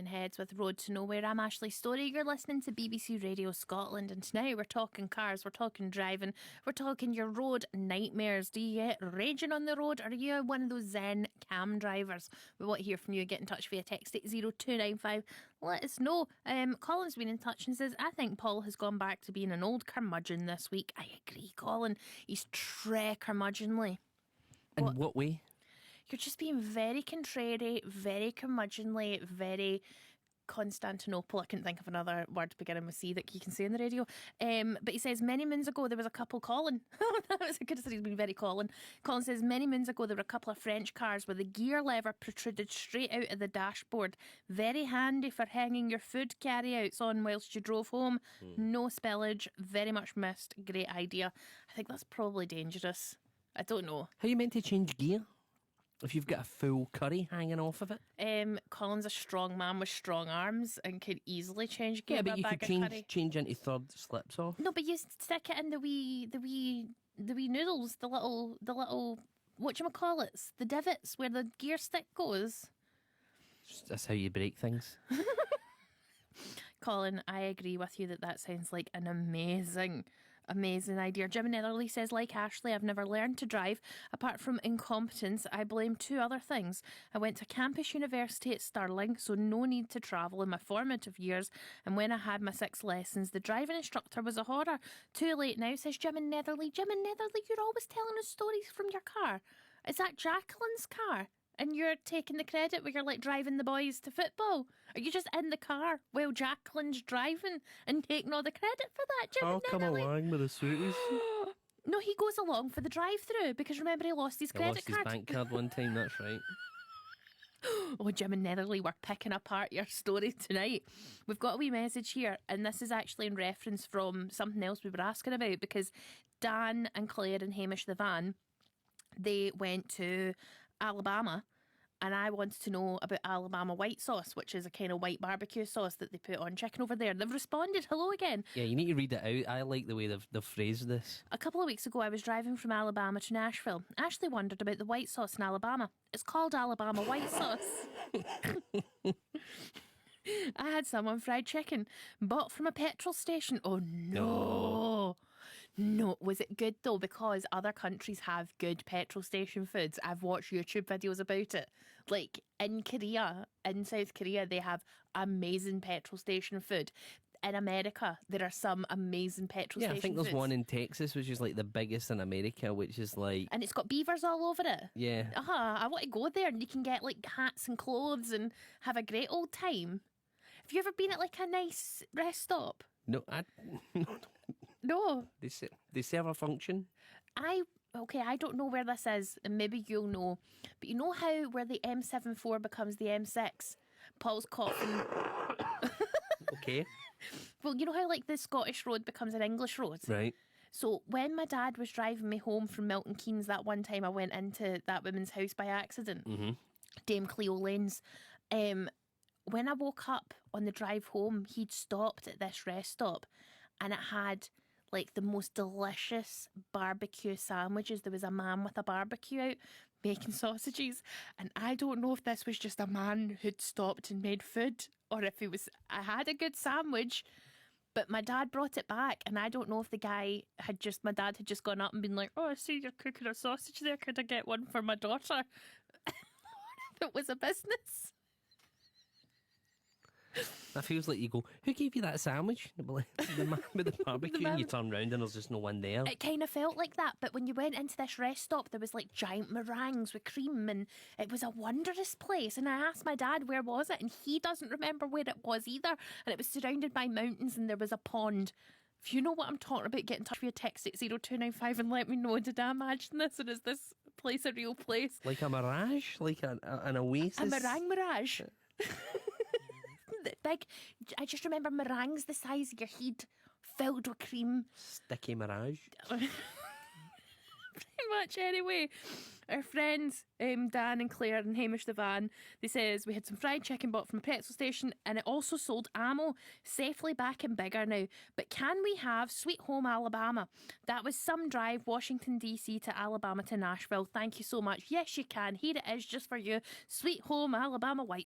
banging heads with Road to Nowhere. I'm Ashley Storrie. You're listening to BBC Radio Scotland, and tonight we're talking cars, we're talking driving, we're talking your road nightmares. Do you get raging on the road, or are you one of those zen cam drivers? We want to hear from you. Get in touch via text 80295. Let us know. Colin's been in touch and says, I think Paul has gone back to being an old curmudgeon this week. I agree, Colin. He's curmudgeonly. In what way? You're just being very contrary, very curmudgeonly, very Constantinople. I couldn't think of another word beginning with C that you can say on the radio. But he says, many moons ago there was a couple, Colin. That was a good say. He's been very Colin. Colin says, many moons ago there were a couple of French cars where the gear lever protruded straight out of the dashboard. Very handy for hanging your food carry-outs on whilst you drove home. No spillage. Very much missed. Great idea. I think that's probably dangerous. I don't know. How are you meant to change gear if you've got a full curry hanging off of it? Colin's a strong man with strong arms and could easily change gear. Yeah, but with you a could bag of curry. change into third slips off. No, but you stick it in the wee noodles, the little whatchamacallits, the divots where the gear stick goes. That's how you break things. Colin, I agree with you that sounds like an amazing idea. Jim Netherly says, like Ashley, I've never learned to drive. Apart from incompetence, I blame two other things. I went to campus university at Stirling, so no need to travel in my formative years. And when I had my 6 lessons, the driving instructor was a horror. Too late now, says Jim Netherly. Jim Netherly, you're always telling us stories from your car. Is that Jacqueline's car? And you're taking the credit where you're like driving the boys to football? Are you just in the car while Jacqueline's driving and taking all the credit for that, Jim? I'll come along with the sweeties. No, he goes along for the drive-through because remember he lost his credit card. His bank card one time, that's right. Oh, Jim and Netherly, we're picking apart your story tonight. We've got a wee message here, and this is actually in reference from something else we were asking about, because Dan and Claire and Hamish the van, they went to Alabama, and I wanted to know about Alabama white sauce, which is a kind of white barbecue sauce that they put on chicken over there. They've responded, hello again. Yeah, you need to read it out. I like the way they've phrased this. A couple of weeks ago, I was driving from Alabama to Nashville. Ashley wondered about the white sauce in Alabama. It's called Alabama white sauce. I had some on fried chicken, bought from a petrol station. Oh no. No, was it good though? Because other countries have good petrol station foods. I've watched YouTube videos about it. Like in Korea, in South Korea, they have amazing petrol station food. In America, there are some amazing petrol station foods. Yeah, I think there's one in Texas, which is like the biggest in America, which is like... And it's got beavers all over it. Yeah. I want to go there, and you can get like hats and clothes and have a great old time. Have you ever been at like a nice rest stop? No, No. They serve a function. I don't know where this is, and maybe you'll know. But you know how where the M74 becomes the M6? Paul's coughing. Okay. Well, you know how like the Scottish road becomes an English road? Right. So when my dad was driving me home from Milton Keynes that one time I went into that woman's house by accident, Dame Cleo Lanes, when I woke up on the drive home, he'd stopped at this rest stop and it had like the most delicious barbecue sandwiches. There was a man with a barbecue out making sausages, and I don't know if this was just a man who'd stopped and made food or if I had a good sandwich, but my dad brought it back, and I don't know if my dad had just gone up and been like, oh, I see you're cooking a sausage there, could I get one for my daughter? It was a business. That feels like you go, who gave you that sandwich? The man with the barbecue, and you turn round and there's just no one there. It kind of felt like that, but when you went into this rest stop, there was like giant meringues with cream, and it was a wondrous place. And I asked my dad where was it, and he doesn't remember where it was either. And it was surrounded by mountains, and there was a pond. If you know what I'm talking about, get in touch with your text at 0295 and let me know. Did I imagine this, or is this place a real place? Like a mirage? Like an oasis? A meringue mirage. Big, I just remember meringues the size of your head, filled with cream. Sticky mirage. Pretty much anyway. Our friends Dan and Claire and Hamish the van, they says we had some fried chicken bought from a petrol station, and it also sold ammo, safely back and bigger now. But can we have Sweet Home Alabama? That was some drive, Washington DC to Alabama to Nashville. Thank you so much. Yes, you can. Here it is just for you. Sweet Home Alabama white